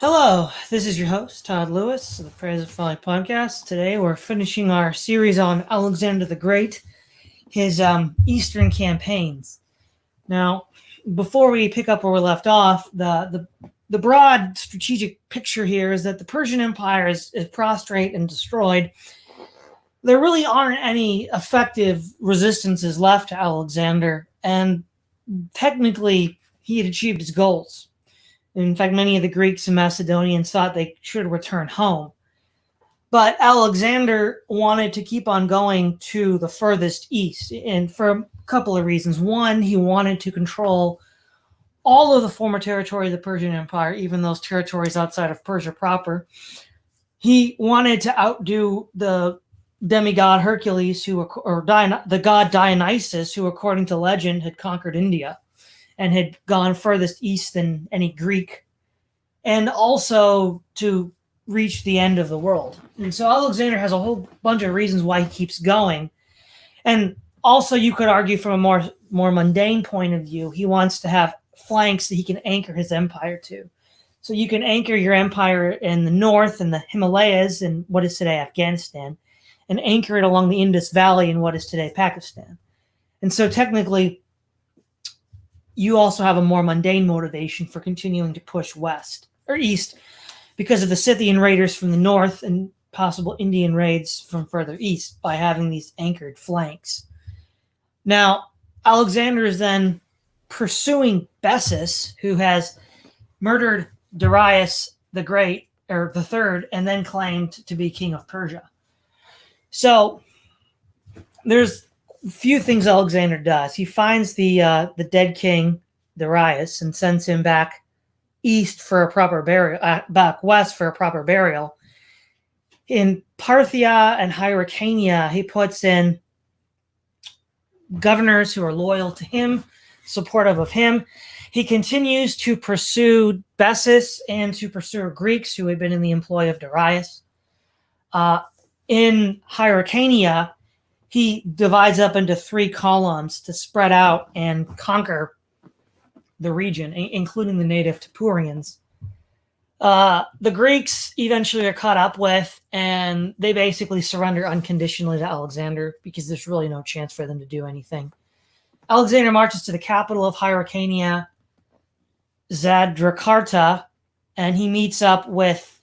Hello, this is your host, Todd Lewis of the Praise of Folly podcast. Today we're finishing our series on Alexander the Great, his Eastern campaigns. Now, before we pick up where we left off, the broad strategic picture here is that the Persian Empire is prostrate and destroyed. There really aren't any effective resistances left to Alexander, and technically he had achieved his goals. In fact, many of the Greeks and Macedonians thought they should return home. But Alexander wanted to keep on going to the furthest east, and for a couple of reasons. One, he wanted to control all of the former territory of the Persian Empire, even those territories outside of Persia proper. He wanted to outdo the demigod Hercules, the god Dionysus, who, according to legend, had conquered India and had gone furthest east than any Greek, and also to reach the end of the world. And so Alexander has a whole bunch of reasons why he keeps going. And also, you could argue from a more mundane point of view, he wants to have flanks that he can anchor his empire to. So you can anchor your empire in the north in the Himalayas in what is today Afghanistan, and anchor it along the Indus Valley in what is today Pakistan. And so technically, you also have a more mundane motivation for continuing to push west or east because of the Scythian raiders from the north and possible Indian raids from further east by having these anchored flanks. Now, Alexander is then pursuing Bessus, who has murdered Darius the Great, or the Third, and then claimed to be king of Persia. So there's few things Alexander does. He finds the dead king Darius and sends him back east for a proper burial, back west for a proper burial. In Parthia and Hyrcania, he puts in governors who are loyal to him, supportive of him. He continues to pursue Bessus and to pursue Greeks who had been in the employ of Darius. In Hyrcania, he divides up into three columns to spread out and conquer the region, including the native Tepurians. The Greeks eventually are caught up with, and they basically surrender unconditionally to Alexander because there's really no chance for them to do anything. Alexander marches to the capital of Hyrcania, Zadakarta, and he meets up with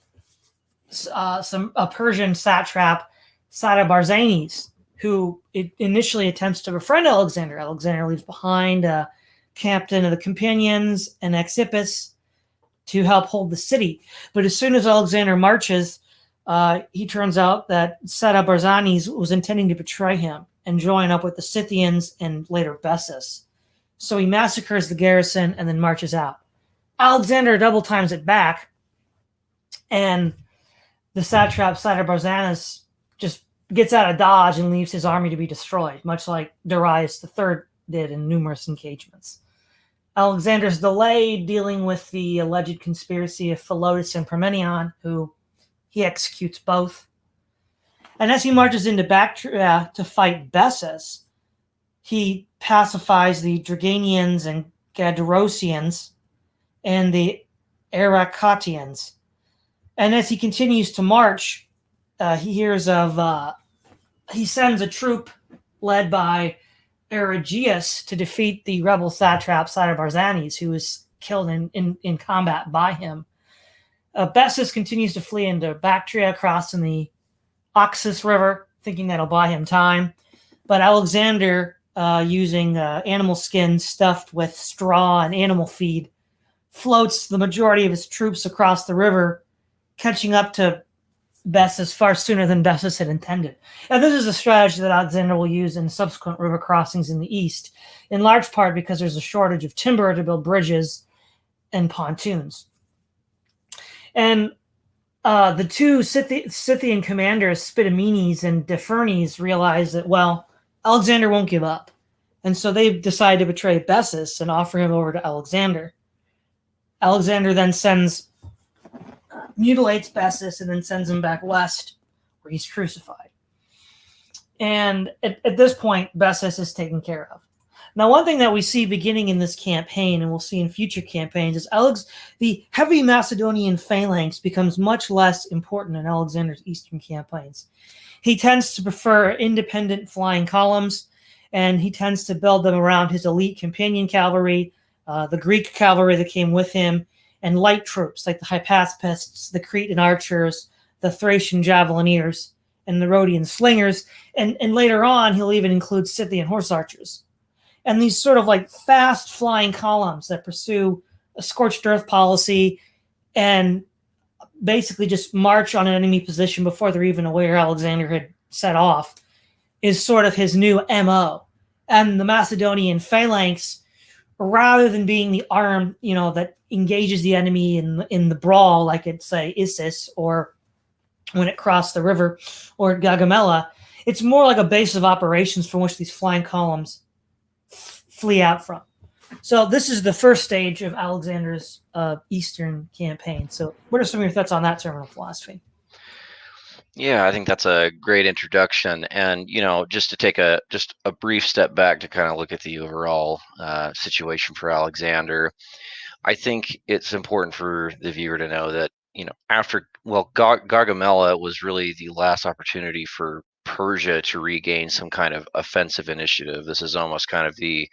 a Persian satrap, Sadabarzanes, who initially attempts to befriend Alexander. Alexander leaves behind a captain of the companions and Xiphias to help hold the city. But as soon as Alexander marches, he turns out that Sadabarzanes was intending to betray him and join up with the Scythians and later Bessus. So he massacres the garrison and then marches out. Alexander double times it back, and the satrap Sadabarzanes just gets out of Dodge and leaves his army to be destroyed, much like Darius III did in numerous engagements. Alexander's delayed dealing with the alleged conspiracy of Philotas and Parmenion, who he executes both. And as he marches into Bactria to fight Bessus, he pacifies the Draganians and Gadorosians and the Aracatians. And as he continues to march, he sends a troop led by Arigeus to defeat the rebel satrap Sadabarzanes, who was killed in combat by him. Bessus continues to flee into Bactria, crossing the Oxus River, thinking that'll buy him time. But Alexander, using animal skin stuffed with straw and animal feed, floats the majority of his troops across the river, catching up to Bessus far sooner than Bessus had intended. And this is a strategy that Alexander will use in subsequent river crossings in the east, in large part because there's a shortage of timber to build bridges and pontoons. And the two Scythian commanders, Spitamenes and Dephurnes, realize that, well, Alexander won't give up. And so they decide to betray Bessus and offer him over to Alexander. Alexander then mutilates Bessus and then sends him back west, where he's crucified. And at this point, Bessus is taken care of. Now, one thing that we see beginning in this campaign, and we'll see in future campaigns, is the heavy Macedonian phalanx becomes much less important in Alexander's eastern campaigns. He tends to prefer independent flying columns, and he tends to build them around his elite companion cavalry, the Greek cavalry that came with him, and light troops like the Hypaspists, the Cretan archers, the Thracian javelineers, and the Rhodian slingers. And later on, he'll even include Scythian horse archers. And these sort of like fast flying columns that pursue a scorched earth policy and basically just march on an enemy position before they're even aware Alexander had set off is sort of his new MO. And the Macedonian phalanx, rather than being the arm, that engages the enemy in the brawl, like at say Issus or when it crossed the river or at Gaugamela, it's more like a base of operations from which these flying columns flee out from. So this is the first stage of Alexander's Eastern campaign. So what are some of your thoughts on that terminal philosophy? Yeah, I think that's a great introduction. And, just to take a brief step back to kind of look at the overall situation for Alexander, I think it's important for the viewer to know that, Gaugamela was really the last opportunity for Persia to regain some kind of offensive initiative. This is almost kind of the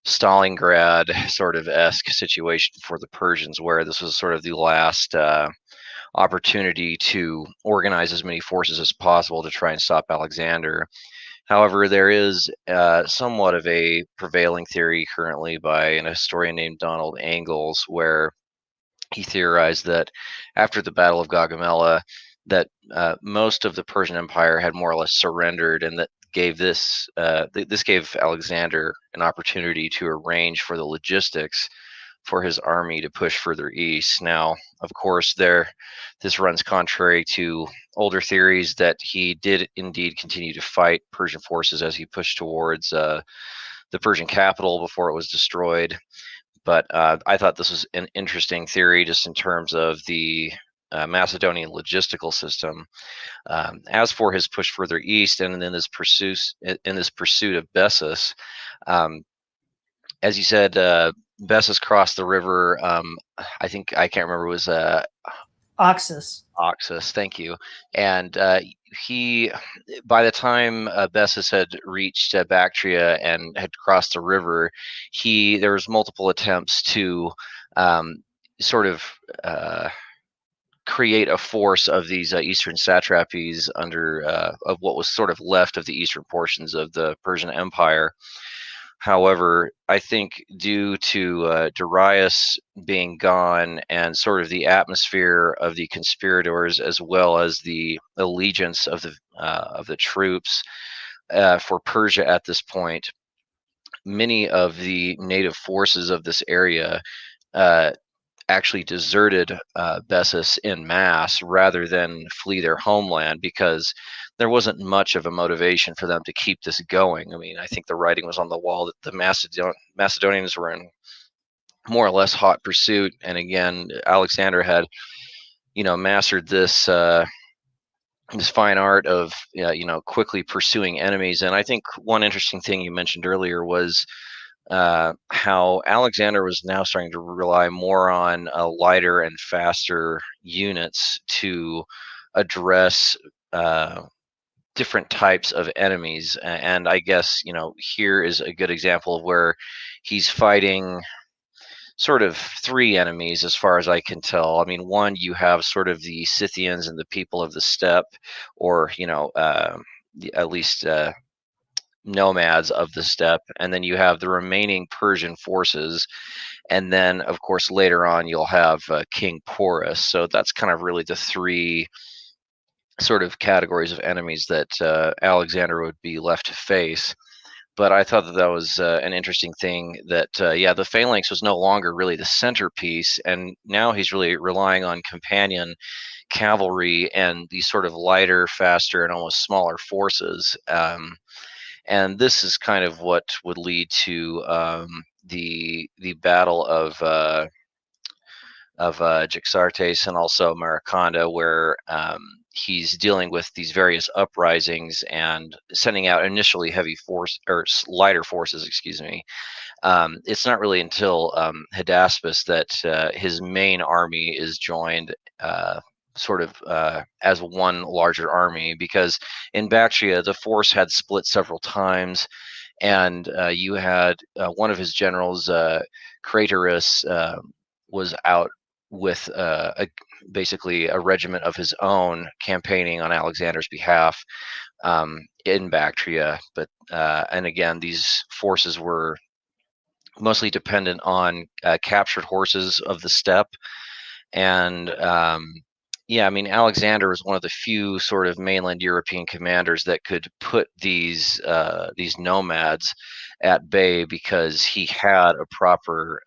Stalingrad sort of esque situation for the Persians, where this was sort of the last opportunity to organize as many forces as possible to try and stop Alexander. However, there is somewhat of a prevailing theory currently by an historian named Donald Angles, where he theorized that after the Battle of Gaugamela, that most of the Persian Empire had more or less surrendered, and that this gave Alexander an opportunity to arrange for the logistics for his army to push further east. Now, of course, this runs contrary to older theories that he did indeed continue to fight Persian forces as he pushed towards the Persian capital before it was destroyed. But I thought this was an interesting theory just in terms of the Macedonian logistical system. As for his push further east and in this pursuit of Bessus, as you said, Bessus crossed the river. I think I can't remember. It was Oxus. Oxus. Thank you. And he, by the time Bessus had reached Bactria and had crossed the river, there was multiple attempts to sort of create a force of these eastern satrapies under of what was sort of left of the eastern portions of the Persian Empire. However, I think due to Darius being gone and sort of the atmosphere of the conspirators, as well as the allegiance of the troops for Persia at this point, many of the native forces of this area actually deserted Bessus in mass rather than flee their homeland, because there wasn't much of a motivation for them to keep this going. I mean, I think the writing was on the wall that the Macedonians were in more or less hot pursuit. And again, Alexander had, mastered this fine art of, quickly pursuing enemies. And I think one interesting thing you mentioned earlier was how Alexander was now starting to rely more on lighter and faster units to address different types of enemies. And I guess, here is a good example of where he's fighting sort of three enemies as far as I can tell. I mean, one, you have sort of the Scythians and the people of the steppe, or, at least nomads of the steppe, and then you have the remaining Persian forces, and then of course later on you'll have King Porus. So that's kind of really the three sort of categories of enemies that Alexander would be left to face. But I thought that was an interesting thing that the phalanx was no longer really the centerpiece, and now he's really relying on companion cavalry and these sort of lighter, faster, and almost smaller forces. And this is kind of what would lead to the battle of Jaxartes and also Mariconda, where he's dealing with these various uprisings and sending out initially heavy force or lighter forces, excuse me. It's not really until Hydaspes that his main army is joined as one larger army, because in Bactria the force had split several times, and you had one of his generals, Craterus, was out with basically a regiment of his own campaigning on Alexander's behalf in Bactria. But and again, these forces were mostly dependent on captured horses of the steppe. And yeah, I mean, Alexander was one of the few sort of mainland European commanders that could put these nomads at bay, because he had a proper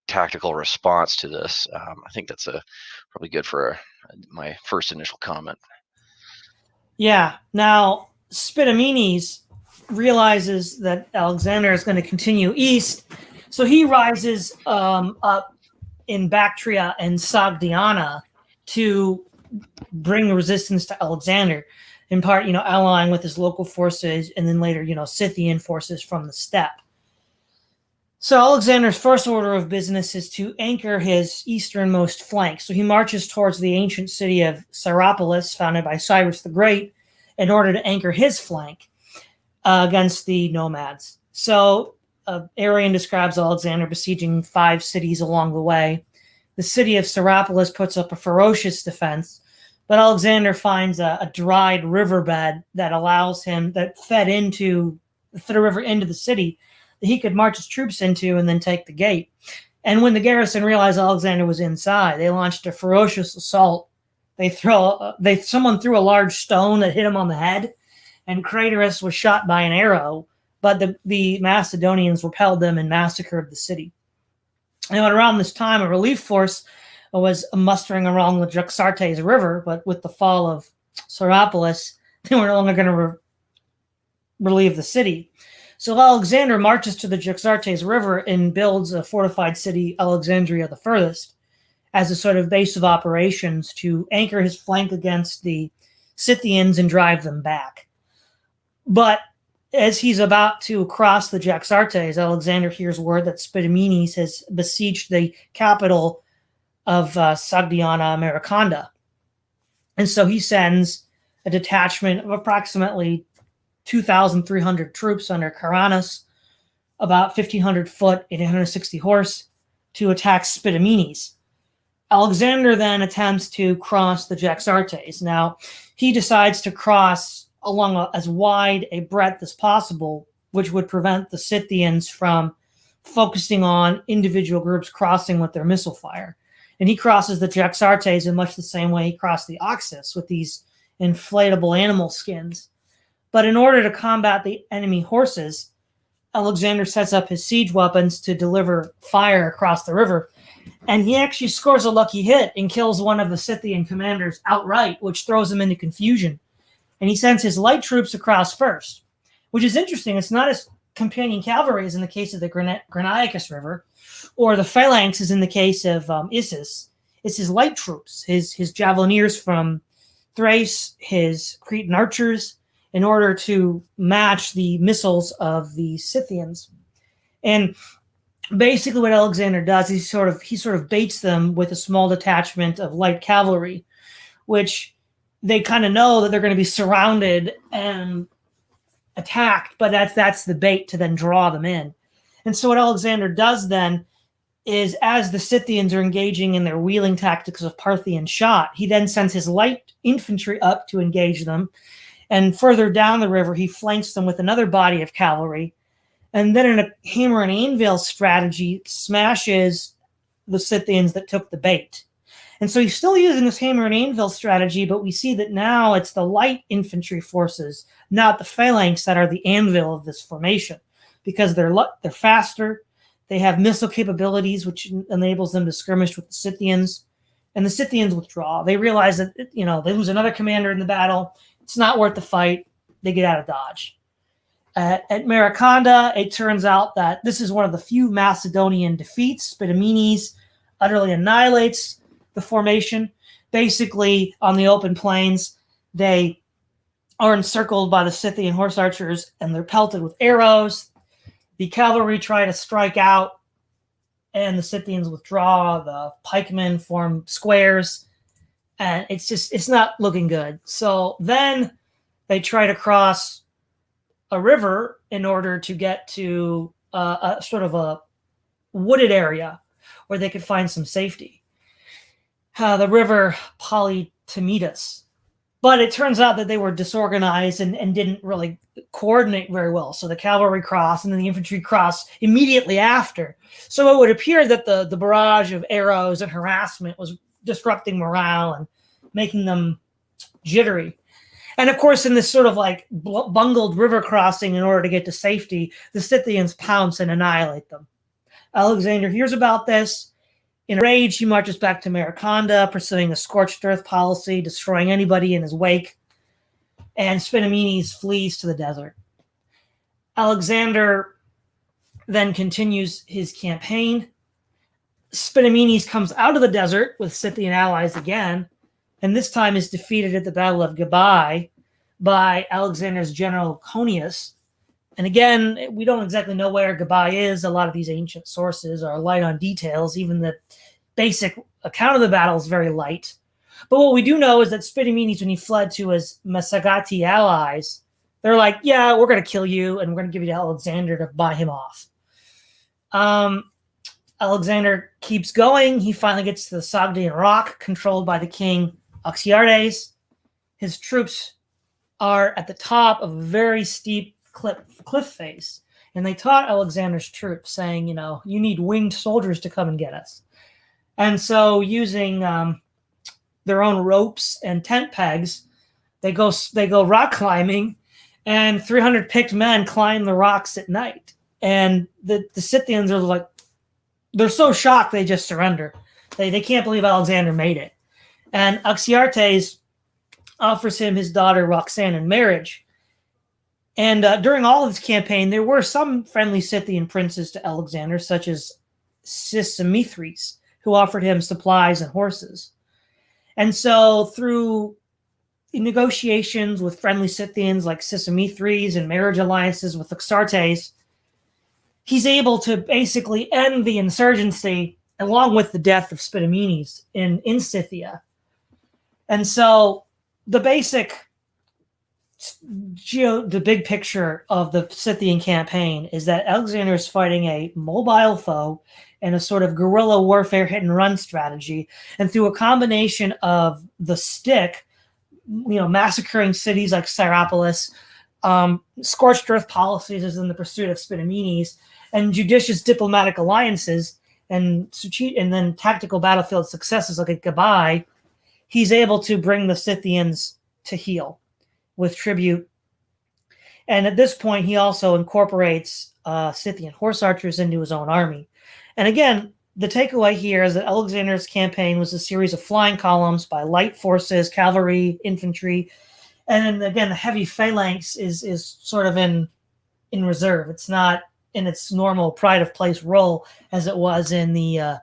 tactical response to this. I think that's probably good for my first initial comment. Yeah. Now, Spitamenes realizes that Alexander is going to continue east, so he rises up in Bactria and Sogdiana to bring resistance to Alexander, in part, allying with his local forces, and then later, Scythian forces from the steppe. So Alexander's first order of business is to anchor his easternmost flank. So he marches towards the ancient city of Syropolis, founded by Cyrus the Great, in order to anchor his flank against the nomads. So Arrian describes Alexander besieging 5 cities along the way. The city of Syropolis puts up a ferocious defense, but Alexander finds a dried riverbed that fed the river into the city, that he could march his troops into and then take the gate. And when the garrison realized Alexander was inside, they launched a ferocious assault. Someone threw a large stone that hit him on the head, and Craterus was shot by an arrow, but the Macedonians repelled them and massacred the city. And around this time, a relief force was mustering along the Jaxartes River, but with the fall of Syropolis, they were no longer going to relieve the city. So Alexander marches to the Jaxartes River and builds a fortified city, Alexandria the Furthest, as a sort of base of operations to anchor his flank against the Scythians and drive them back. But as he's about to cross the Jaxartes, Alexander hears word that Spitamenes has besieged the capital of Sogdiana Americanda. And so he sends a detachment of approximately 2,300 troops under Caranus, about 1,500 foot and 160 horse, to attack Spitamenes. Alexander then attempts to cross the Jaxartes. Now, he decides to cross along as wide a breadth as possible, which would prevent the Scythians from focusing on individual groups crossing with their missile fire. And he crosses the Jaxartes in much the same way he crossed the Oxus, with these inflatable animal skins. But in order to combat the enemy horses, Alexander sets up his siege weapons to deliver fire across the river. And he actually scores a lucky hit and kills one of the Scythian commanders outright, which throws him into confusion. And he sends his light troops across first, which is interesting. It's not his companion cavalry as in the case of the Graniacus River, or the phalanx as in the case of Issus. It's his light troops, his javeliniers from Thrace, his Cretan archers, in order to match the missiles of the Scythians. And basically what Alexander does is he sort of baits them with a small detachment of light cavalry, which they kind of know that they're going to be surrounded and attacked, but that's the bait to then draw them in. And so what Alexander does then is, as the Scythians are engaging in their wheeling tactics of Parthian shot, he then sends his light infantry up to engage them. And further down the river, he flanks them with another body of cavalry. And then in a hammer and anvil strategy, smashes the Scythians that took the bait. And so he's still using this hammer and anvil strategy, but we see that now it's the light infantry forces, not the phalanx, that are the anvil of this formation, because they're faster, they have missile capabilities, which enables them to skirmish with the Scythians, and the Scythians withdraw. They realize that they lose another commander in the battle. It's not worth the fight. They get out of Dodge. At Mariconda, it turns out that this is one of the few Macedonian defeats. Spitamenes utterly annihilates the formation. Basically, on the open plains, They are encircled by the Scythian horse archers, and they're pelted with arrows. The cavalry try to strike out, and the Scythians withdraw. The pikemen form squares, and it's not looking good. So then they try to cross a river in order to get to a sort of a wooded area where they could find some safety. The river Polytimetus. But it turns out that they were disorganized and didn't really coordinate very well. So the cavalry crossed and then the infantry crossed immediately after. So it would appear that the barrage of arrows and harassment was disrupting morale and making them jittery. And of course, in this sort of like bungled river crossing in order to get to safety, the Scythians pounce and annihilate them. Alexander hears about this. In a rage, he marches back to Mariconda, pursuing a scorched earth policy, destroying anybody in his wake, and Spinamenes flees to the desert. Alexander then continues his campaign. Spinamenes comes out of the desert with Scythian allies again, and this time is defeated at the Battle of Gabai by Alexander's general Conius. And again, we don't exactly know where Gabai is. A lot of these ancient sources are light on details. Even the basic account of the battle is very light. But what we do know is that Spinamenes, when he fled to his Masagati allies, they're like, yeah, we're going to kill you, and we're going to give you to Alexander to buy him off. Alexander keeps going. He finally gets to the Sogdian Rock, controlled by the king Oxyartes. His troops are at the top of a very steep cliff face, and they taught Alexander's troops, saying, you need winged soldiers to come and get us. And so using their own ropes and tent pegs, they go rock climbing, and 300 picked men climb the rocks at night. And the Scythians are like, they're so shocked they just surrender. They can't believe Alexander made it. And Oxyartes offers him his daughter Roxana in marriage. And during all of this campaign, there were some friendly Scythian princes to Alexander, such as Sisemithres, who offered him supplies and horses. And so through negotiations with friendly Scythians like Sisemithres and marriage alliances with Oxyartes, he's able to basically end the insurgency along with the death of Spinamenes in Scythia. And so the big picture of the Scythian campaign is that Alexander is fighting a mobile foe and a sort of guerrilla warfare hit and run strategy. And through a combination of the stick, massacring cities like Syrapolis, scorched earth policies as in the pursuit of Spinamenes, and judicious diplomatic alliances, and then tactical battlefield successes like at Gabai, he's able to bring the Scythians to heel with tribute. And at this point, he also incorporates Scythian horse archers into his own army. And again, the takeaway here is that Alexander's campaign was a series of flying columns by light forces, cavalry, infantry, and then again, the heavy phalanx is sort of in reserve. It's not in its normal pride of place role as it was in the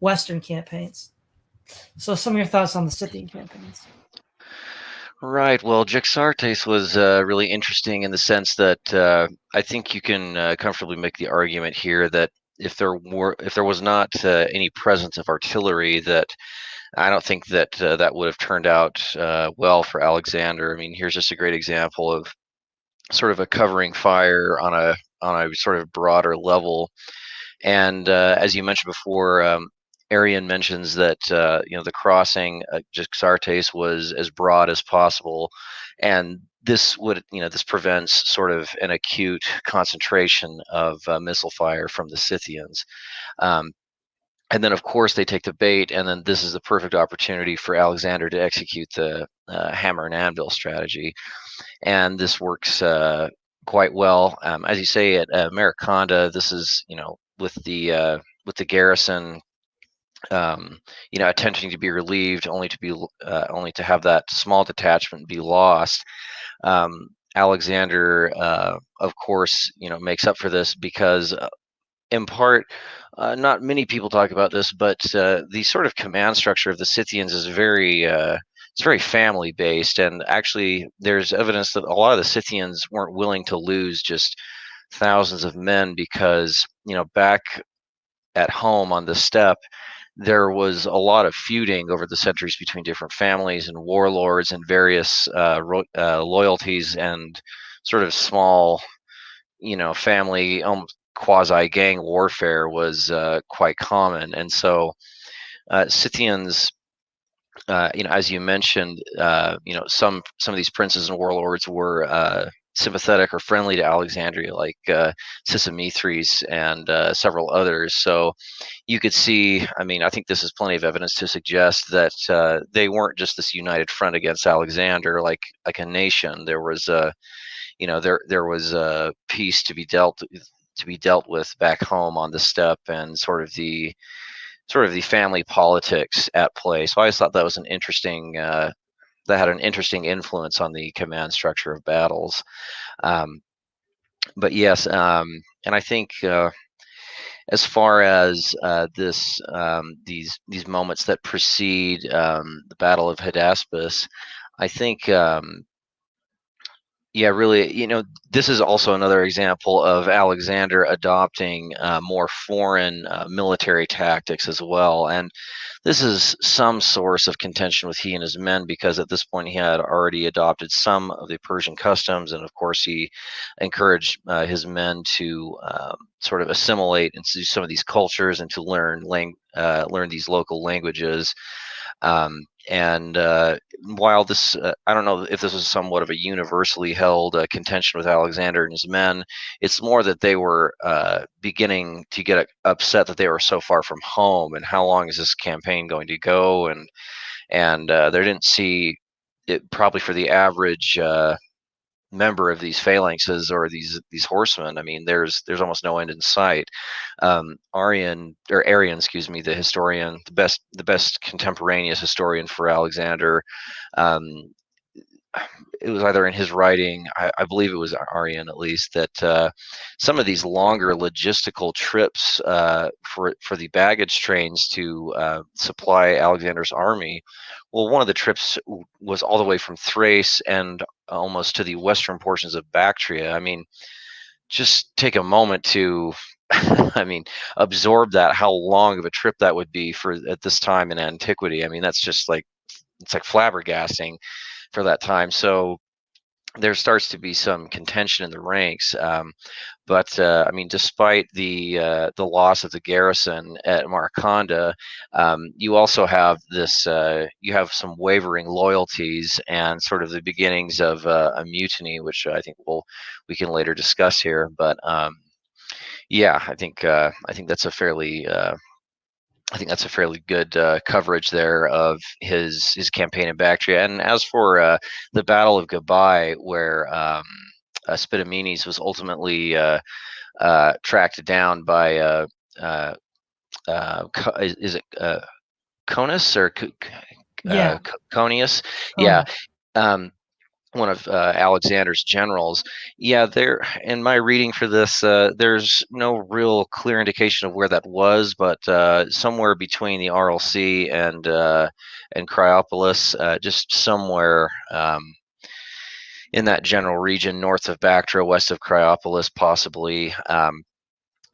Western campaigns. So some of your thoughts on the Scythian campaigns. Right. Well, Jaxartes was really interesting in the sense that I think you can comfortably make the argument here that if there was not any presence of artillery, that I don't think that that would have turned out well for Alexander. I mean, here's just a great example of sort of a covering fire on a sort of broader level. And as you mentioned before, Arian mentions that the crossing Jaxartes was as broad as possible, and this prevents sort of an acute concentration of missile fire from the Scythians. And then, of course, they take the bait, and then this is the perfect opportunity for Alexander to execute the hammer and anvil strategy, and this works quite well. As you say, at Mariconda, this is with the garrison attempting to be relieved, only to have that small detachment be lost. Alexander, of course, makes up for this because, in part, not many people talk about this, but the sort of command structure of the Scythians is very it's very family based, and actually there's evidence that a lot of the Scythians weren't willing to lose just thousands of men because back at home on the steppe there was a lot of feuding over the centuries between different families and warlords and various loyalties and sort of small family quasi gang warfare was quite common. And so Scythians, as you mentioned, some of these princes and warlords were sympathetic or friendly to Alexandria, like Sisamithres and several others. So you could see, I think this is plenty of evidence to suggest that they weren't just this united front against Alexander, like a nation. There was there was a peace to be dealt with back home on the steppe, and sort of the family politics at play. So I always thought that was an interesting that had an interesting influence on the command structure of battles. But yes, and I think as far as these moments that precede the Battle of Hydaspes, I think really, this is also another example of Alexander adopting more foreign military tactics as well. And this is some source of contention with he and his men, because at this point he had already adopted some of the Persian customs, and of course he encouraged his men to sort of assimilate into some of these cultures and to learn these local languages. And while this, I don't know if this was somewhat of a universally held contention with Alexander and his men, it's more that they were beginning to get upset that they were so far from home, and how long is this campaign going to go? And they didn't see it, probably for the average member of these phalanxes or these horsemen. There's almost no end in sight. Arrian, excuse me, the historian, the best contemporaneous historian for Alexander, it was either in his writing, I believe it was Arrian at least, that some of these longer logistical trips for the baggage trains to supply Alexander's army, well, one of the trips was all the way from Thrace and almost to the western portions of Bactria. Just take a moment to absorb that, how long of a trip that would be for at this time in antiquity. That's just like, it's like flabbergasting for that time. So there starts to be some contention in the ranks. But despite the loss of the garrison at Marconda, you also have this. You have some wavering loyalties and sort of the beginnings of a mutiny, which I think we can later discuss here. But I think that's a fairly good coverage there of his campaign in Bactria. And as for the Battle of Gabai, where Spidomenes was ultimately tracked down by is it Conus or Conius? Yeah. One of Alexander's generals. There, in my reading for this, there's no real clear indication of where that was, but somewhere between the Aral Sea and Cryopolis, just somewhere in that general region, north of Bactria, west of Cryopolis, possibly.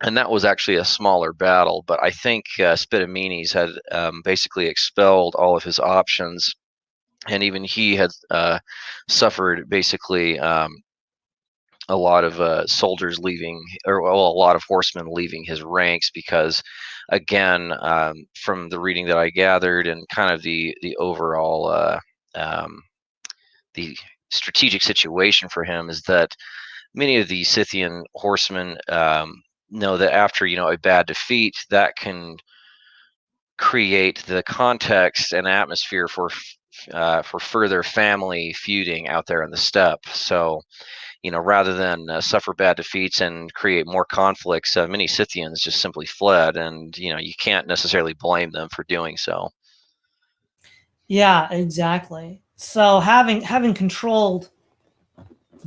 And that was actually a smaller battle, but I think Spidomenes had basically expelled all of his options. And even he had suffered basically a lot of soldiers leaving, or a lot of horsemen leaving his ranks, because, again, from the reading that I gathered and kind of the overall the strategic situation for him is that many of the Scythian horsemen know that after a bad defeat, that can create the context and atmosphere for further family feuding out there in the steppe. So, rather than suffer bad defeats and create more conflicts, many Scythians just simply fled, and you can't necessarily blame them for doing so. Yeah, exactly. So having controlled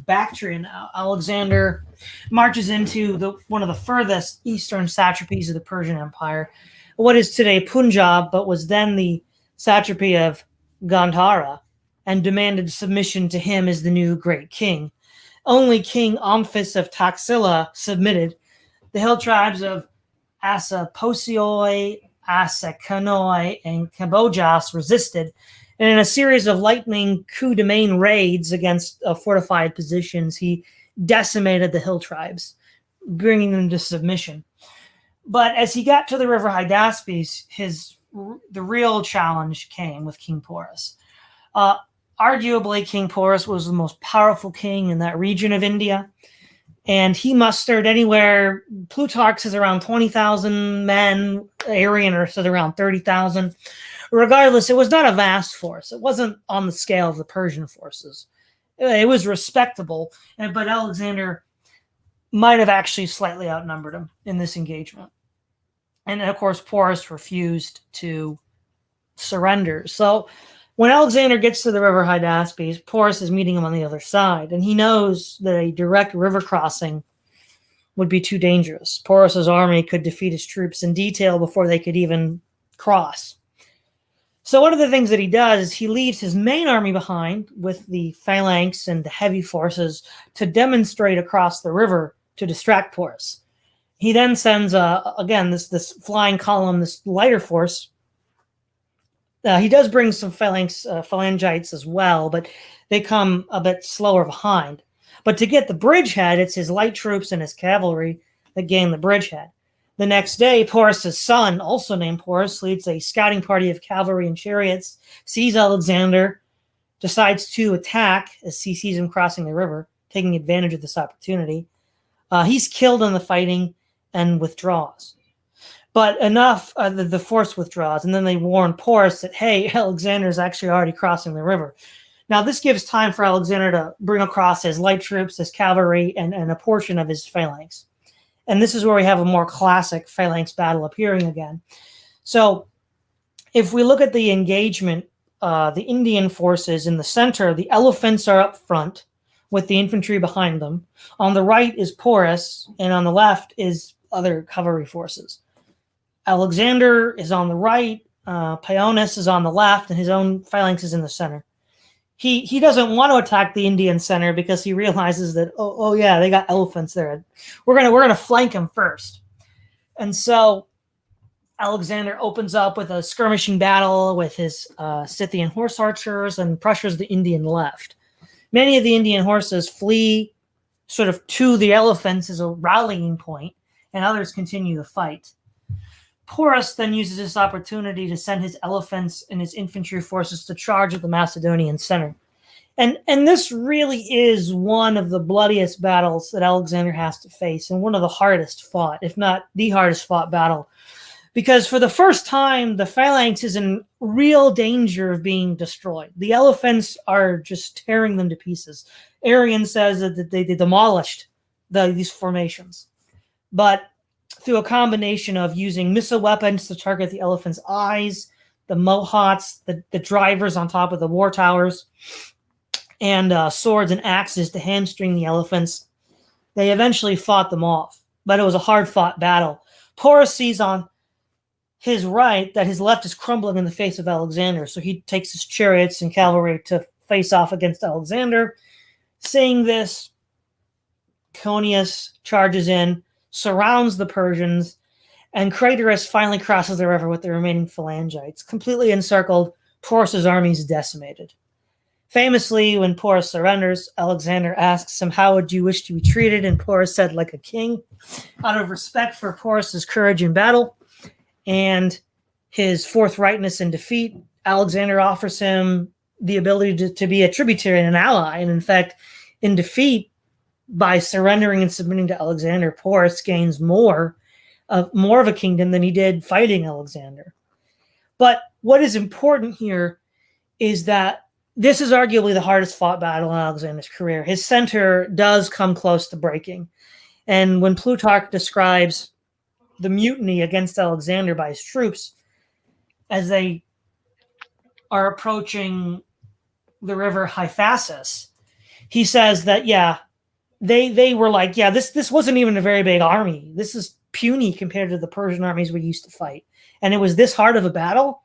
Bactrian, Alexander marches into one of the furthest eastern satrapies of the Persian Empire, what is today Punjab, but was then the satrapy of Gandhara and demanded submission to him as the new great king. Only King Omphis of Taxila submitted. The hill tribes of Asaposioi, Asakanoi, and Kabojas resisted, and in a series of lightning coup de main raids against fortified positions, he decimated the hill tribes, bringing them to submission. But as he got to the river Hydaspes, the real challenge came with King Porus. Arguably, King Porus was the most powerful king in that region of India, and he mustered anywhere. Plutarch says around 20,000 men. Arrian said around 30,000. Regardless, it was not a vast force. It wasn't on the scale of the Persian forces. It was respectable, but Alexander might have actually slightly outnumbered him in this engagement. And of course, Porus refused to surrender. So when Alexander gets to the river Hydaspes, Porus is meeting him on the other side, and he knows that a direct river crossing would be too dangerous. Porus's army could defeat his troops in detail before they could even cross. So one of the things that he does is he leaves his main army behind with the phalanx and the heavy forces to demonstrate across the river to distract Porus. He then sends, again, this flying column, this lighter force. He does bring some phalangites as well, but they come a bit slower behind. But to get the bridgehead, it's his light troops and his cavalry that gain the bridgehead. The next day, Porus's son, also named Porus, leads a scouting party of cavalry and chariots, sees Alexander, decides to attack as he sees him crossing the river, taking advantage of this opportunity. He's killed in the fighting and withdraws. But enough, the force withdraws, and then they warn Porus that, hey, Alexander's actually already crossing the river. Now, this gives time for Alexander to bring across his light troops, his cavalry, and a portion of his phalanx. And this is where we have a more classic phalanx battle appearing again. So if we look at the engagement, the Indian forces in the center, the elephants are up front with the infantry behind them. On the right is Porus, and on the left is other cavalry forces. Alexander is on the right, Paeonis is on the left, and his own phalanx is in the center. He doesn't want to attack the Indian center because he realizes that, oh yeah, they got elephants there. We're gonna flank him first. And so Alexander opens up with a skirmishing battle with his Scythian horse archers and pressures the Indian left. Many of the Indian horses flee sort of to the elephants as a rallying point, and others continue the fight. Porus then uses this opportunity to send his elephants and his infantry forces to charge at the Macedonian center. And this really is one of the bloodiest battles that Alexander has to face, and one of the hardest fought, if not the hardest fought battle. Because for the first time, the phalanx is in real danger of being destroyed. The elephants are just tearing them to pieces. Arrian says that they demolished these formations. But through a combination of using missile weapons to target the elephants' eyes, the mohots, the drivers on top of the war towers, and swords and axes to hamstring the elephants, they eventually fought them off. But it was a hard-fought battle. Porus sees on his right that his left is crumbling in the face of Alexander, so he takes his chariots and cavalry to face off against Alexander. Seeing this, Conius charges in, surrounds the Persians, and Craterus finally crosses the river with the remaining phalangites. Completely encircled, Porus's army is decimated. Famously, when Porus surrenders, Alexander asks him, how would you wish to be treated? And Porus said, like a king. Out of respect for Porus's courage in battle and his forthrightness in defeat, Alexander offers him the ability to be a tributary and an ally. And in fact, in defeat, by surrendering and submitting to Alexander, Porus gains more of a kingdom than he did fighting Alexander. But what is important here is that this is arguably the hardest fought battle in Alexander's career. His center does come close to breaking. And when Plutarch describes the mutiny against Alexander by his troops as they are approaching the river Hyphasis, he says that, yeah, they were like, yeah, this wasn't even a very big army. This is puny compared to the Persian armies we used to fight. And it was this hard of a battle.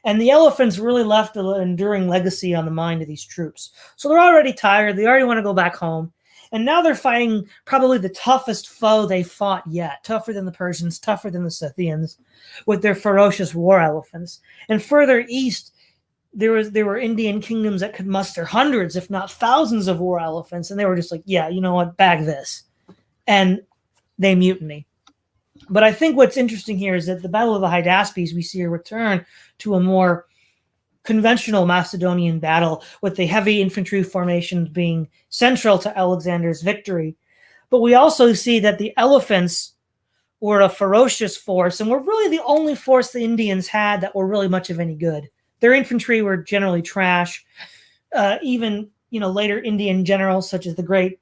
And the elephants really left an enduring legacy on the mind of these troops. So they're already tired. They already want to go back home. And now they're fighting probably the toughest foe they fought yet, tougher than the Persians, tougher than the Scythians, with their ferocious war elephants. And further east, there were Indian kingdoms that could muster hundreds, if not thousands, of war elephants, and they were just like, yeah, you know what, bag this, and they mutiny. But I think what's interesting here is that the Battle of the Hydaspes, we see a return to a more conventional Macedonian battle, with the heavy infantry formations being central to Alexander's victory. But we also see that the elephants were a ferocious force, and were really the only force the Indians had that were really much of any good. Their infantry were generally trash. Even later Indian generals, such as the great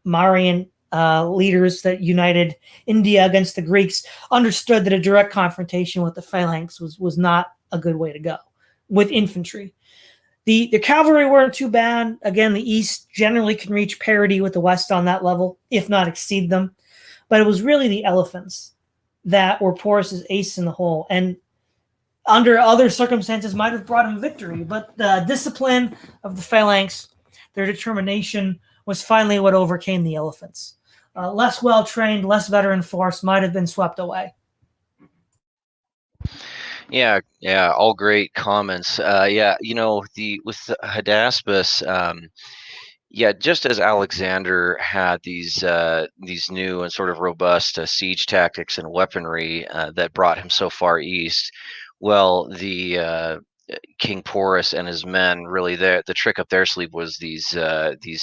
Marian leaders that united India against the Greeks, understood that a direct confrontation with the phalanx was not a good way to go with infantry. The cavalry weren't too bad. Again, the East generally can reach parity with the West on that level, if not exceed them. But it was really the elephants that were Porus's ace in the hole, and under other circumstances might have brought him victory. But the discipline of the phalanx, their determination, was finally what overcame the elephants. Less well-trained, less veteran force might have been swept away. Yeah, all great comments. With the Hydaspes, just as Alexander had these new and sort of robust siege tactics and weaponry that brought him so far east, well, the King Porus and his men, really the trick up their sleeve was these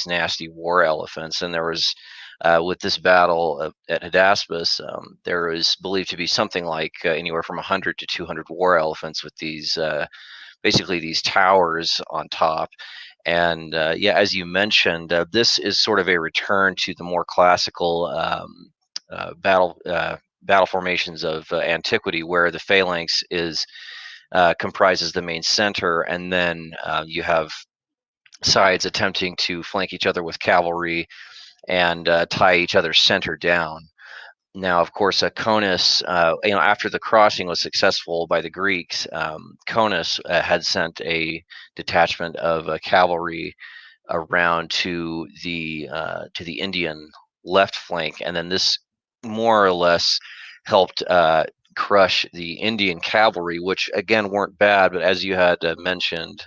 nasty war elephants. And there was with this battle at Hydaspes, there was believed to be something like anywhere from 100 to 200 war elephants with these basically these towers on top. And as you mentioned, this is sort of a return to the more classical battle formations of antiquity, where the phalanx comprises the main center, and then you have sides attempting to flank each other with cavalry and tie each other's center down. Now, of course, Conus, after the crossing was successful by the Greeks, Conus had sent a detachment of cavalry around to the Indian left flank, and then this more or less helped crush the Indian cavalry, which again weren't bad, but as you had mentioned,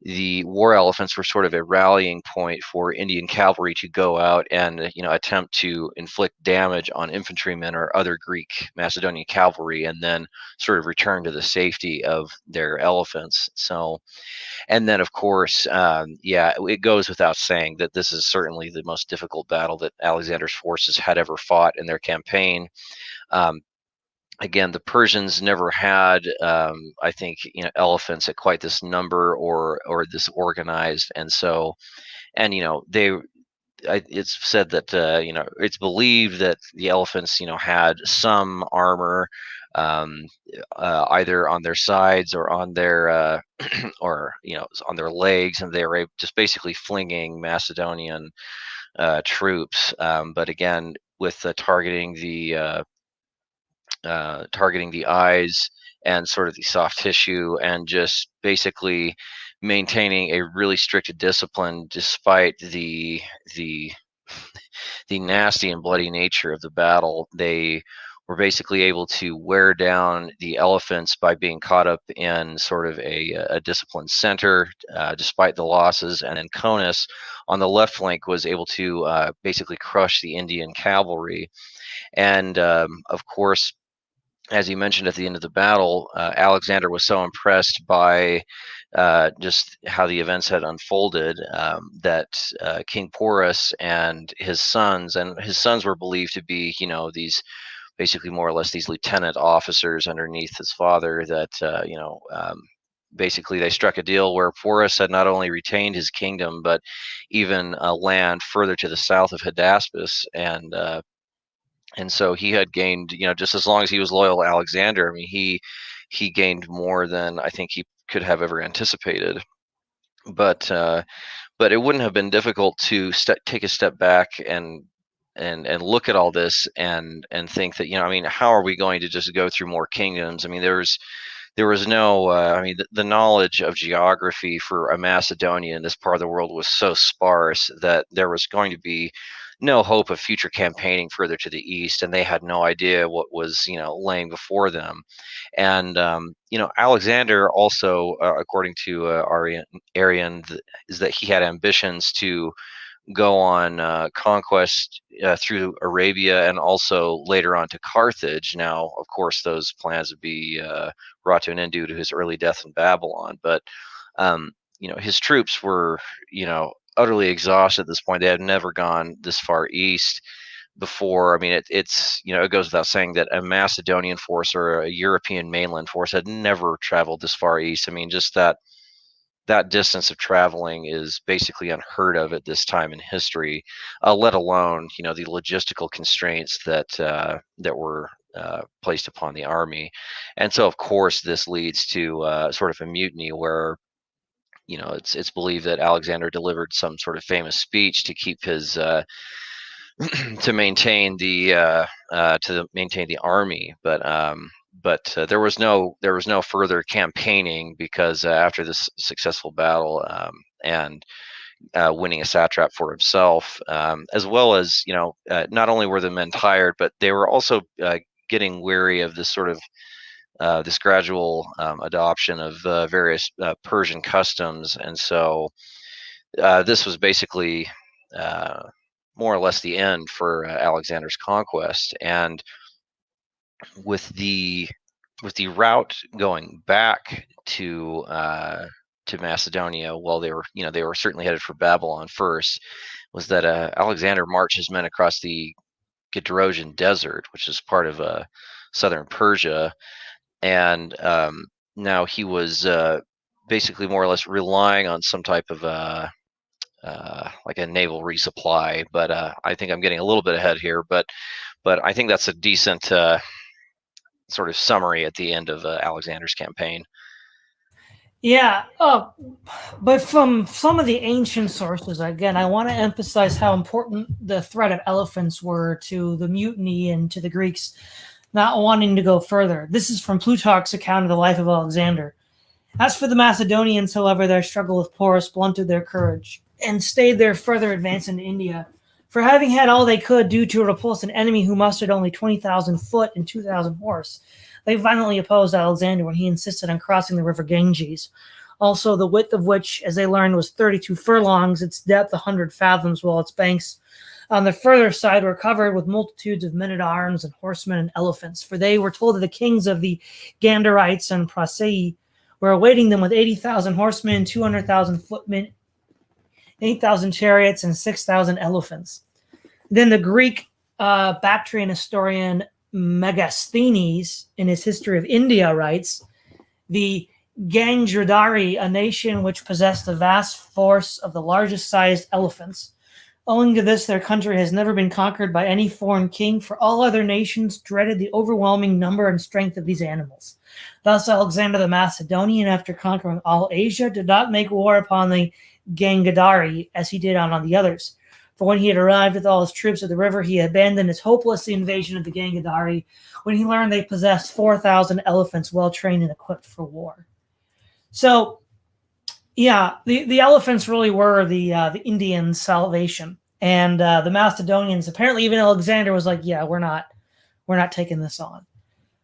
the war elephants were sort of a rallying point for Indian cavalry to go out and attempt to inflict damage on infantrymen or other Greek Macedonian cavalry, and then sort of return to the safety of their elephants. So, and then of course, it goes without saying that this is certainly the most difficult battle that Alexander's forces had ever fought in their campaign. Again, the Persians never had, I think, elephants at quite this number or this organized, and so, and it's said that it's believed that the elephants had some armor, either on their sides or on their or on their legs, and they were just basically flinging Macedonian troops. But again, with targeting the eyes and sort of the soft tissue, and just basically maintaining a really strict discipline despite the nasty and bloody nature of the battle. They were basically able to wear down the elephants by being caught up in sort of a disciplined center, despite the losses. And then Conus on the left flank was able to basically crush the Indian cavalry. And of course, as you mentioned at the end of the battle, Alexander was so impressed by just how the events had unfolded, that King Porus and his sons were believed to be, these basically more or less these lieutenant officers underneath his father, that, basically they struck a deal where Porus had not only retained his kingdom, but even land further to the south of Hydaspes. And so he had gained, just as long as he was loyal to Alexander, I mean, he gained more than I think he could have ever anticipated. But it wouldn't have been difficult to take a step back and look at all this and think that, how are we going to just go through more kingdoms? I mean, there's there was no, I mean, the knowledge of geography for a Macedonia in this part of the world was so sparse that there was going to be no hope of future campaigning further to the east, and they had no idea what was, laying before them. And Alexander also, according to Arian, is that he had ambitions to go on conquest through Arabia and also later on to Carthage. Now, of course, those plans would be brought to an end due to his early death in Babylon. But his troops were, utterly exhausted at this point. They had never gone this far east before. I mean, it goes without saying that a Macedonian force or a European mainland force had never traveled this far east. I mean, just that distance of traveling is basically unheard of at this time in history, let alone the logistical constraints that were placed upon the army. And so, of course, this leads to sort of a mutiny where it's believed that Alexander delivered some sort of famous speech to keep his to maintain the army, but there was no further campaigning because after this successful battle and winning a satrap for himself, as well as not only were the men tired, but they were also getting weary of this sort of this gradual adoption of various Persian customs, and so this was basically more or less the end for Alexander's conquest. And with the route going back to Macedonia, while they were certainly headed for Babylon first, was that Alexander marched his men across the Gedrosian Desert, which is part of southern Persia, and now he was basically more or less relying on some type of like a naval resupply. But I think I'm getting a little bit ahead here, but I think that's a decent sort of summary at the end of Alexander's campaign. Yeah, but from some of the ancient sources, again, I want to emphasize how important the threat of elephants were to the mutiny and to the Greeks not wanting to go further. This is from Plutarch's account of the life of Alexander. As for the Macedonians, however, their struggle with Porus blunted their courage and stayed their further advance into India. For having had all they could do to repulse an enemy who mustered only 20,000 foot and 2,000 horse, they violently opposed Alexander when he insisted on crossing the river Ganges, also the width of which, as they learned, was 32 furlongs, its depth 100 fathoms, while its banks on the further side were covered with multitudes of men-at-arms and horsemen and elephants, for they were told that the kings of the Gandarites and Prasei were awaiting them with 80,000 horsemen, 200,000 footmen, 8,000 chariots, and 6,000 elephants. Then the Greek Bactrian historian Megasthenes, in his History of India, writes, the Gangadhari, a nation which possessed a vast force of the largest sized elephants. Owing to this, their country has never been conquered by any foreign king, for all other nations dreaded the overwhelming number and strength of these animals. Thus, Alexander the Macedonian, after conquering all Asia, did not make war upon the Gangadhari as he did on the others. For when he had arrived with all his troops at the river, he abandoned as hopeless the invasion of the Gangadhari when he learned they possessed 4,000 elephants well trained and equipped for war. So, yeah, the elephants really were the Indians' salvation, and the Macedonians. Apparently, even Alexander was like, "Yeah, we're not taking this on."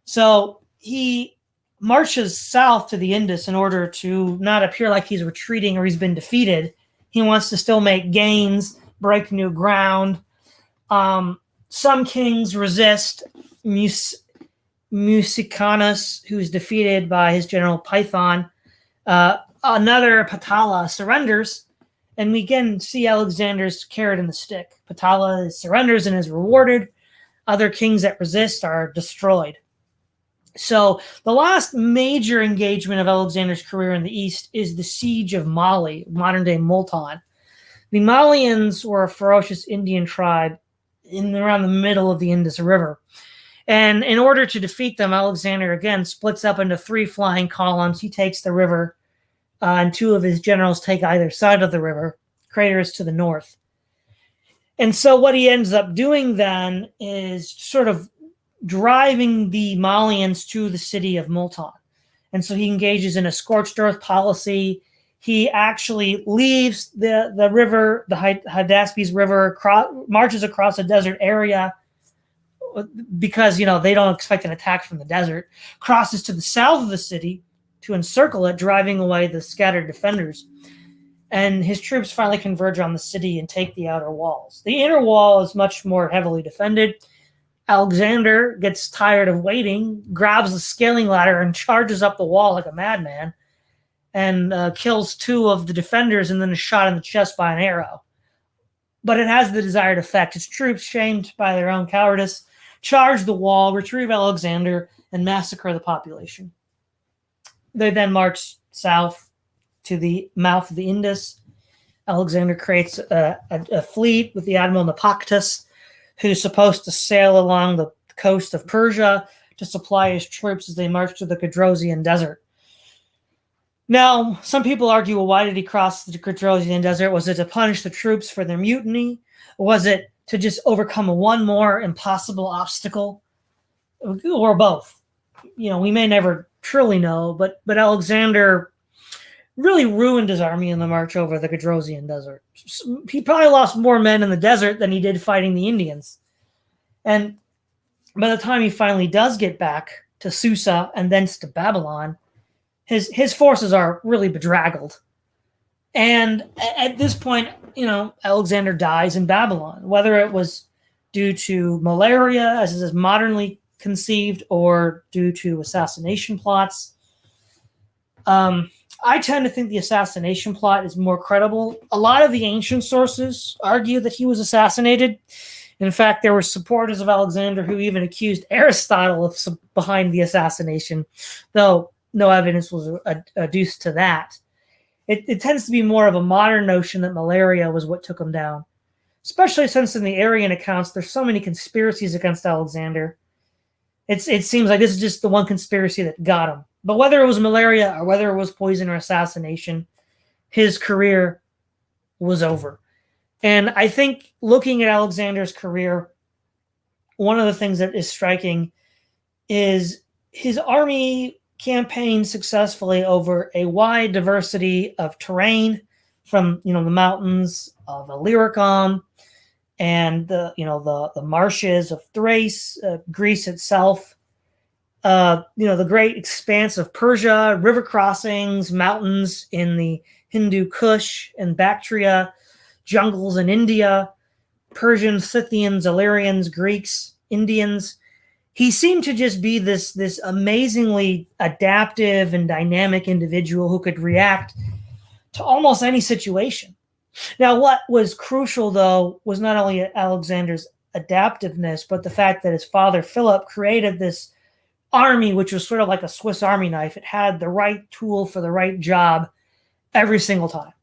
So he marches south to the Indus in order to not appear like he's retreating or he's been defeated. He wants to still make gains, break new ground. Some kings resist. Musicanus, who's defeated by his general Python. Another, Patala, surrenders, and we again see Alexander's carrot and the stick. Patala surrenders and is rewarded. Other kings that resist are destroyed. So the last major engagement of Alexander's career in the east is the siege of Mali, modern-day Multan. The Malians were a ferocious Indian tribe around the middle of the Indus River. And in order to defeat them, Alexander again splits up into 3 flying columns. He takes the river, and 2 of his generals take either side of the river. Crater is to the north. And so what he ends up doing then is sort of driving the Malians to the city of Multan. And so he engages in a scorched earth policy. He actually leaves the river, the Hydaspes River, marches across a desert area because, they don't expect an attack from the desert, crosses to the south of the city to encircle it, driving away the scattered defenders. And his troops finally converge on the city and take the outer walls. The inner wall is much more heavily defended. Alexander gets tired of waiting, grabs the scaling ladder, and charges up the wall like a madman, and kills 2 of the defenders and then is shot in the chest by an arrow. But it has the desired effect. His troops, shamed by their own cowardice, charge the wall, retrieve Alexander, and massacre the population. They then march south to the mouth of the Indus. Alexander creates a fleet with the Admiral Naupactus, who's supposed to sail along the coast of Persia to supply his troops as they march to the Cadrosian Desert. Now, some people argue, well, why did he cross the Cadrosian Desert? Was it to punish the troops for their mutiny? Was it to just overcome one more impossible obstacle? Or both? We may never truly know, but Alexander really ruined his army in the march over the Cadrosian Desert. He probably lost more men in the desert than he did fighting the Indians. And by the time he finally does get back to Susa and thence to Babylon, his forces are really bedraggled. And at this point, Alexander dies in Babylon, whether it was due to malaria, as it is modernly conceived, or due to assassination plots. I tend to think the assassination plot is more credible. A lot of the ancient sources argue that he was assassinated. In fact, there were supporters of Alexander who even accused Aristotle of behind the assassination, though no evidence was adduced to that. It tends to be more of a modern notion that malaria was what took him down, especially since in the Arian accounts, there's so many conspiracies against Alexander. It seems like this is just the one conspiracy that got him. But whether it was malaria or whether it was poison or assassination, his career was over. And I think looking at Alexander's career, one of the things that is striking is his army campaigned successfully over a wide diversity of terrain, from the mountains of Illyricum and the marshes of Thrace, Greece itself. The great expanse of Persia, river crossings, mountains in the Hindu Kush and Bactria, jungles in India, Persians, Scythians, Illyrians, Greeks, Indians. He seemed to just be this amazingly adaptive and dynamic individual who could react to almost any situation. Now, what was crucial, though, was not only Alexander's adaptiveness, but the fact that his father, Philip, created this army, which was sort of like a Swiss Army knife. It had the right tool for the right job every single time.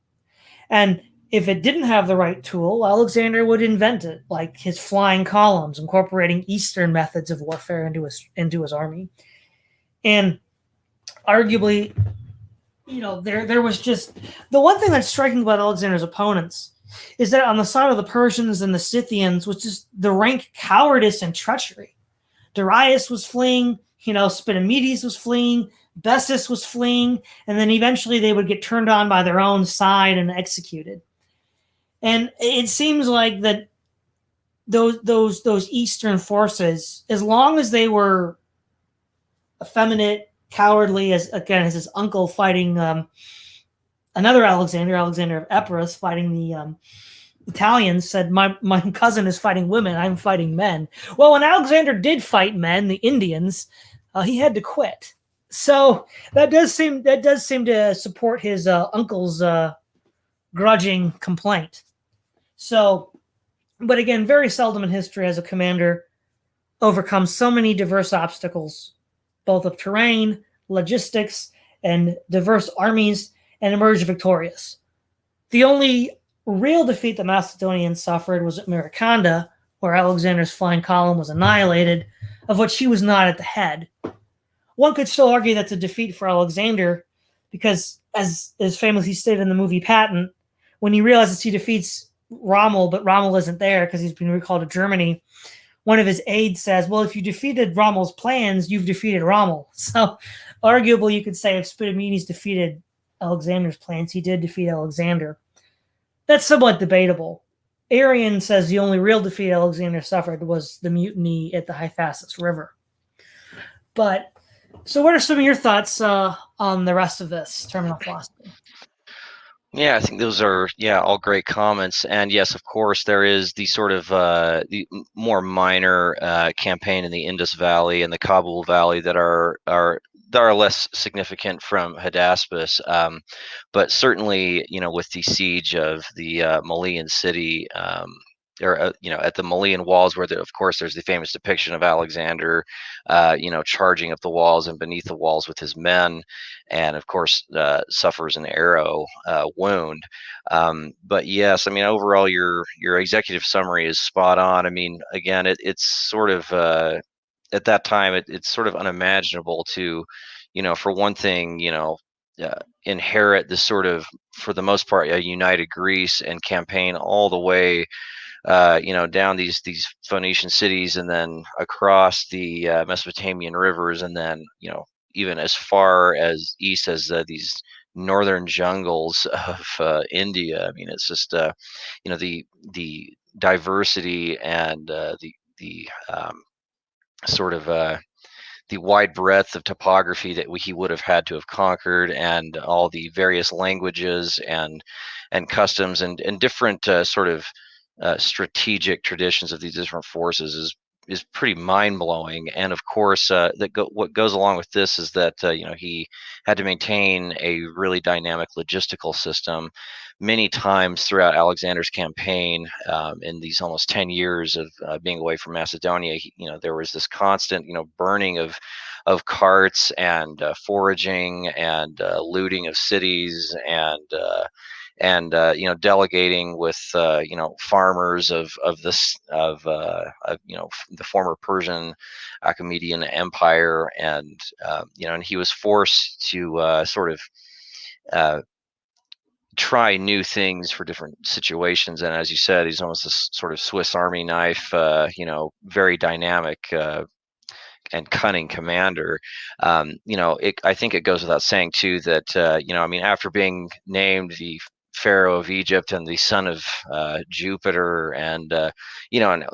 And if it didn't have the right tool, Alexander would invent it, like his flying columns, incorporating Eastern methods of warfare into his army. And arguably, there was just the one thing that's striking about Alexander's opponents is that on the side of the Persians and the Scythians was just the rank cowardice and treachery. Darius was fleeing, Spinamides was fleeing, Bessus was fleeing, and then eventually they would get turned on by their own side and executed. And it seems like that those Eastern forces, as long as they were effeminate, cowardly, as his uncle fighting another Alexander of Epirus fighting the Italians, said, my cousin is fighting women, I'm fighting men. Well, when Alexander did fight men, the Indians, he had to quit. So that does seem to support his uncle's grudging complaint. So, but again, very seldom in history has a commander overcome so many diverse obstacles, both of terrain, logistics, and diverse armies, and emerged victorious. The only real defeat the Macedonians suffered was at Maraconda, where Alexander's flying column was annihilated, of which he was not at the head. One could still argue that's a defeat for Alexander, because as is famously stated in the movie Patton, when he realizes he defeats Rommel, but Rommel isn't there because he's been recalled to Germany, one of his aides says, well, if you defeated Rommel's plans, you've defeated Rommel. So arguably you could say if Spidamines defeated Alexander's plans, he did defeat Alexander. That's somewhat debatable. Arrian says the only real defeat Alexander suffered was the mutiny at the Hyphasis River. But so what are some of your thoughts on the rest of this terminal philosophy? Yeah, I think those are all great comments. And yes, of course, there is the sort of the more minor campaign in the Indus Valley and the Kabul Valley that are less significant from Hydaspes. But certainly, with the siege of the Malian city, or at the Malian walls, where of course there's the famous depiction of Alexander, charging up the walls and beneath the walls with his men, and of course suffers an arrow wound. But yes, I mean, overall, your executive summary is spot on. I mean, again, it's sort of at that time it's sort of unimaginable to, for one thing, inherit this sort of, for the most part, a united Greece and campaign all the way down these Phoenician cities, and then across the Mesopotamian rivers, and then even as far as east as these northern jungles of India. I mean, it's just the diversity and the sort of the wide breadth of topography that he would have had to have conquered, and all the various languages and customs and different sort of strategic traditions of these different forces is pretty mind-blowing. And of course, what goes along with this is that he had to maintain a really dynamic logistical system. Many times throughout Alexander's campaign, in these almost 10 years of being away from Macedonia, there was this constant burning of carts and foraging and looting of cities, and delegating with farmers of the former Persian Achaemenid Empire, and and he was forced to sort of try new things for different situations. And as you said, he's almost a sort of Swiss Army knife, very dynamic and cunning commander. I think it goes without saying too that I mean, after being named the Pharaoh of Egypt and the son of Jupiter, and and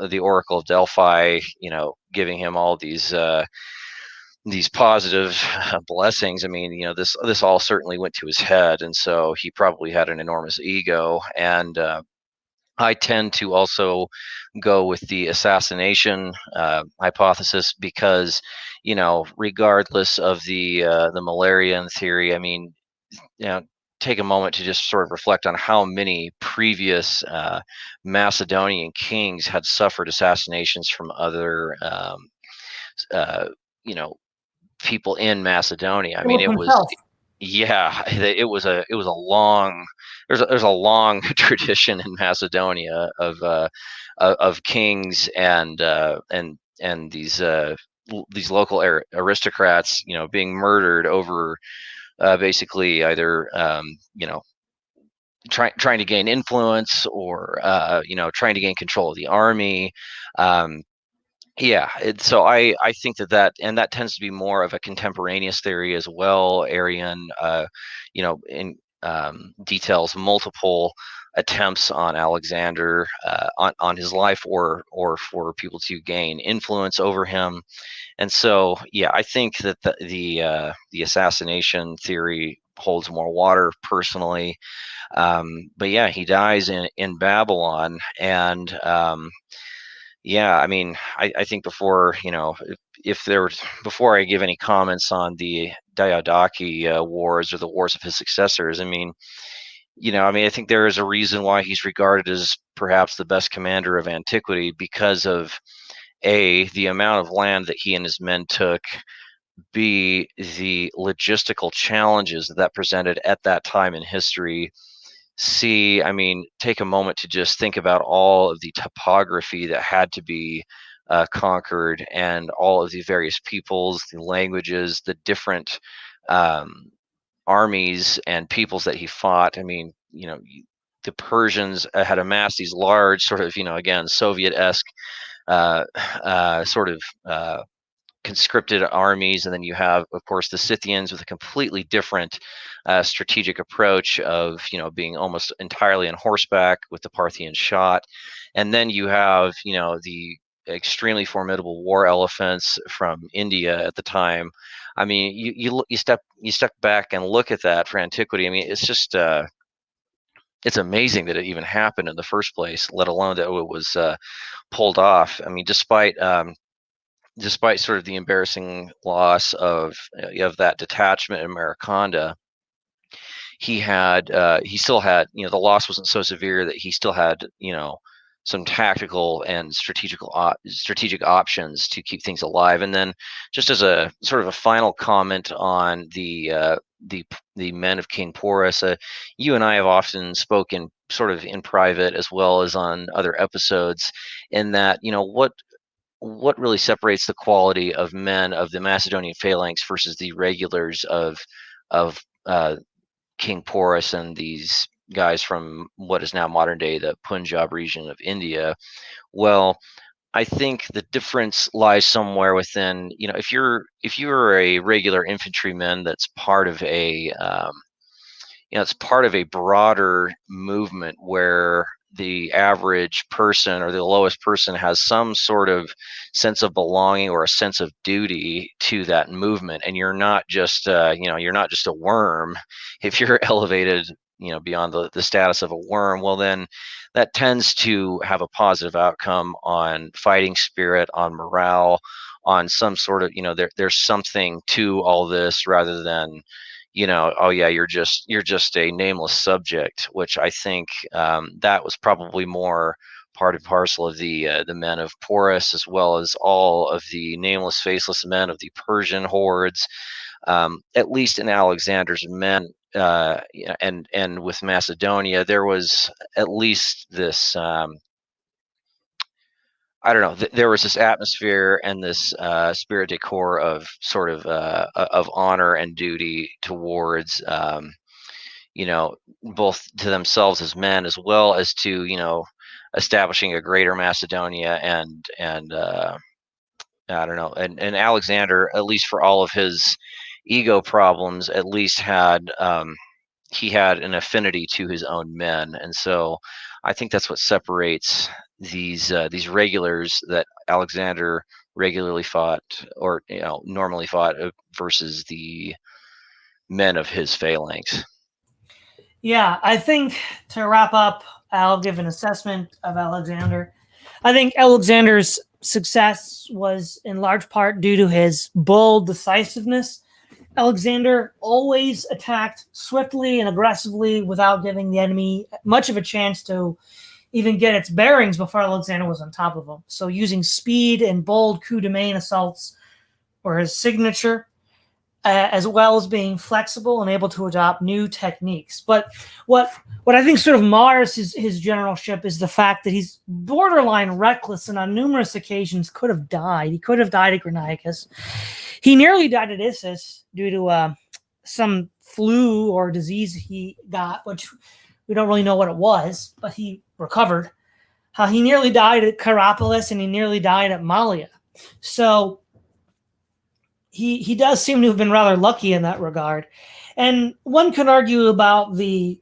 the Oracle of Delphi, giving him all these positive blessings. I mean, this all certainly went to his head, and so he probably had an enormous ego. And I tend to also go with the assassination hypothesis because, regardless of the Malarian theory, I mean, take a moment to just sort of reflect on how many previous Macedonian kings had suffered assassinations from other, people in Macedonia. I mean, it was, yeah, it was a long, there's a long tradition in Macedonia of kings and these local aristocrats, being murdered over basically either trying to gain influence, or trying to gain control of the army. So I think that tends to be more of a contemporaneous theory as well. Arrian, details multiple attempts on Alexander, on his life, or for people to gain influence over him. And so, I think that the assassination theory holds more water personally. But he dies in Babylon, and I mean, I think before before I give any comments on the Diadochi wars or the wars of his successors, I mean, I think there is a reason why he's regarded as perhaps the best commander of antiquity, because of the amount of land that he and his men took, B, the logistical challenges that presented at that time in history, C, I mean, take a moment to just think about all of the topography that had to be conquered, and all of the various peoples, the languages, the different armies and peoples that he fought. I mean, the Persians had amassed these large sort of, again, Soviet-esque sort of conscripted armies, and then you have, of course, the Scythians with a completely different strategic approach of being almost entirely on horseback with the Parthian shot, and then you have the extremely formidable war elephants from India at the time. I mean, you step back and look at that for antiquity. I mean, it's just it's amazing that it even happened in the first place, let alone that it was pulled off. I mean, despite sort of the embarrassing loss of that detachment in Mariconda, he still had the loss wasn't so severe that he still had some tactical and strategic options to keep things alive. And then, just as a sort of a final comment on the men of King Porus, you and I have often spoken sort of in private as well as on other episodes, in that what really separates the quality of men of the Macedonian phalanx versus the regulars of King Porus and these guys from what is now modern day the Punjab region of India. Well, I think the difference lies somewhere within, if you're a regular infantryman that's part of it's part of a broader movement where the average person or the lowest person has some sort of sense of belonging or a sense of duty to that movement, and you're not just you're not just a worm. If you're elevated beyond the status of a worm, well, then that tends to have a positive outcome on fighting spirit, on morale, on some sort of there's something to all this, rather than oh yeah, you're just a nameless subject, which I think that was probably more part and parcel of the men of Porus, as well as all of the nameless, faceless men of the Persian hordes. At least in Alexander's men, and with Macedonia, there was at least this. I don't know. There was this atmosphere and this spirit de corps of sort of honor and duty towards, both to themselves as men, as well as to establishing a greater Macedonia, and I don't know. And Alexander, at least for all of his ego problems, at least had he had an affinity to his own men, and so I think that's what separates these regulars that Alexander regularly fought, or normally fought, versus the men of his phalanx. Yeah, I think to wrap up, I'll give an assessment of Alexander. I think Alexander's success was in large part due to his bold decisiveness. Alexander always attacked swiftly and aggressively without giving the enemy much of a chance to even get its bearings before Alexander was on top of him. So using speed and bold coup de main assaults were his signature, as well as being flexible and able to adopt new techniques. But what I think sort of mars his generalship is the fact that he's borderline reckless, and on numerous occasions could have died. He could have died at Granicus. He nearly died at Issus due to some flu or disease he got, which we don't really know what it was, but he recovered. He nearly died at Carapolis, and he nearly died at Mallia. So he does seem to have been rather lucky in that regard. And one could argue about the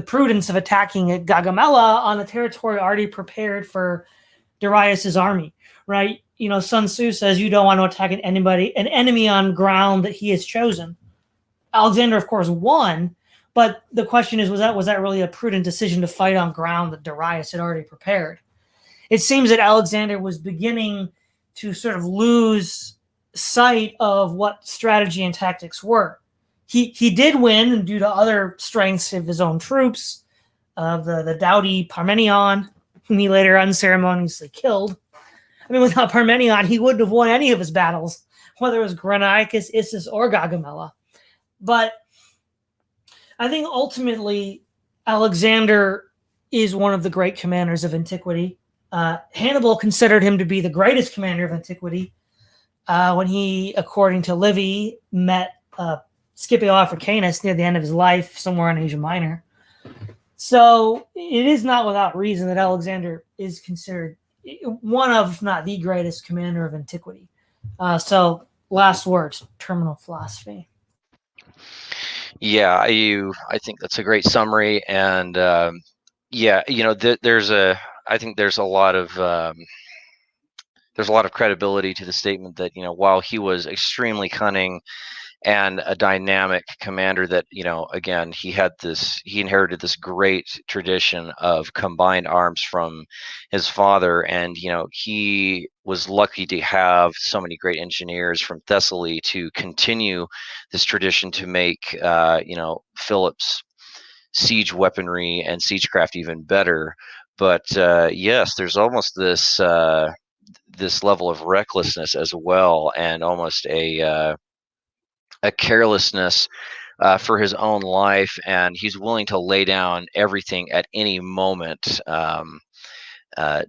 prudence of attacking at Gaugamela on a territory already prepared for Darius's army, right? Sun Tzu says you don't want to attack an enemy on ground that he has chosen. Alexander, of course, won, but the question is, was that really a prudent decision to fight on ground that Darius had already prepared? It seems that Alexander was beginning to sort of lose sight of what strategy and tactics were. He did win due to other strengths of his own troops, of the doughty Parmenion, whom he later unceremoniously killed. I mean, without Parmenion, he wouldn't have won any of his battles, whether it was Granicus, Issus, or Gaugamela. But I think ultimately Alexander is one of the great commanders of antiquity. Hannibal considered him to be the greatest commander of antiquity when he, according to Livy, met Scipio Africanus near the end of his life somewhere in Asia Minor. So it is not without reason that Alexander is considered one of, if not the greatest commander of antiquity. So last words, terminal philosophy. Yeah, I think that's a great summary, and yeah, I think there's a lot of credibility to the statement that while he was extremely cunning and a dynamic commander, that again, he inherited this great tradition of combined arms from his father, and he was lucky to have so many great engineers from Thessaly to continue this tradition to make Philip's siege weaponry and siegecraft even better. But yes, there's almost this level of recklessness as well, and almost a carelessness for his own life, and he's willing to lay down everything at any moment,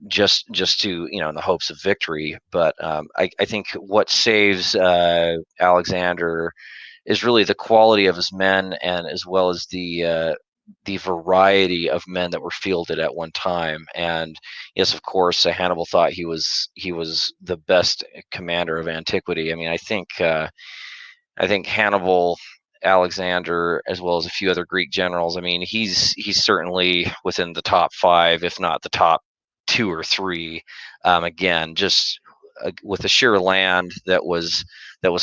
just to in the hopes of victory. But I think what saves Alexander is really the quality of his men, and as well as the variety of men that were fielded at one time. And yes, of course, Hannibal thought he was the best commander of antiquity. I mean, I think Hannibal, Alexander, as well as a few other Greek generals. I mean, he's certainly within the top five, if not the top two or three. Again, just with the sheer land that was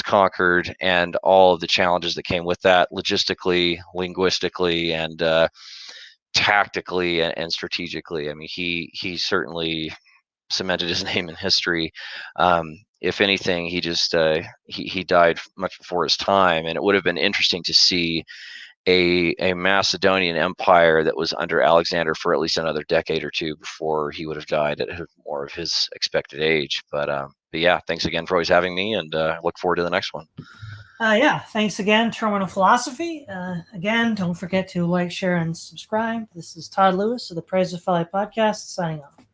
conquered, and all of the challenges that came with that, logistically, linguistically, and tactically, and strategically. I mean, he certainly cemented his name in history. If anything, he just he died much before his time, and it would have been interesting to see a Macedonian empire that was under Alexander for at least another decade or two before he would have died at more of his expected age. But yeah, thanks again for always having me, and look forward to the next one. Yeah, thanks again, Terminal Philosophy. Again, don't forget to like, share, and subscribe. This is Todd Lewis of the Praise of Folly podcast, signing off.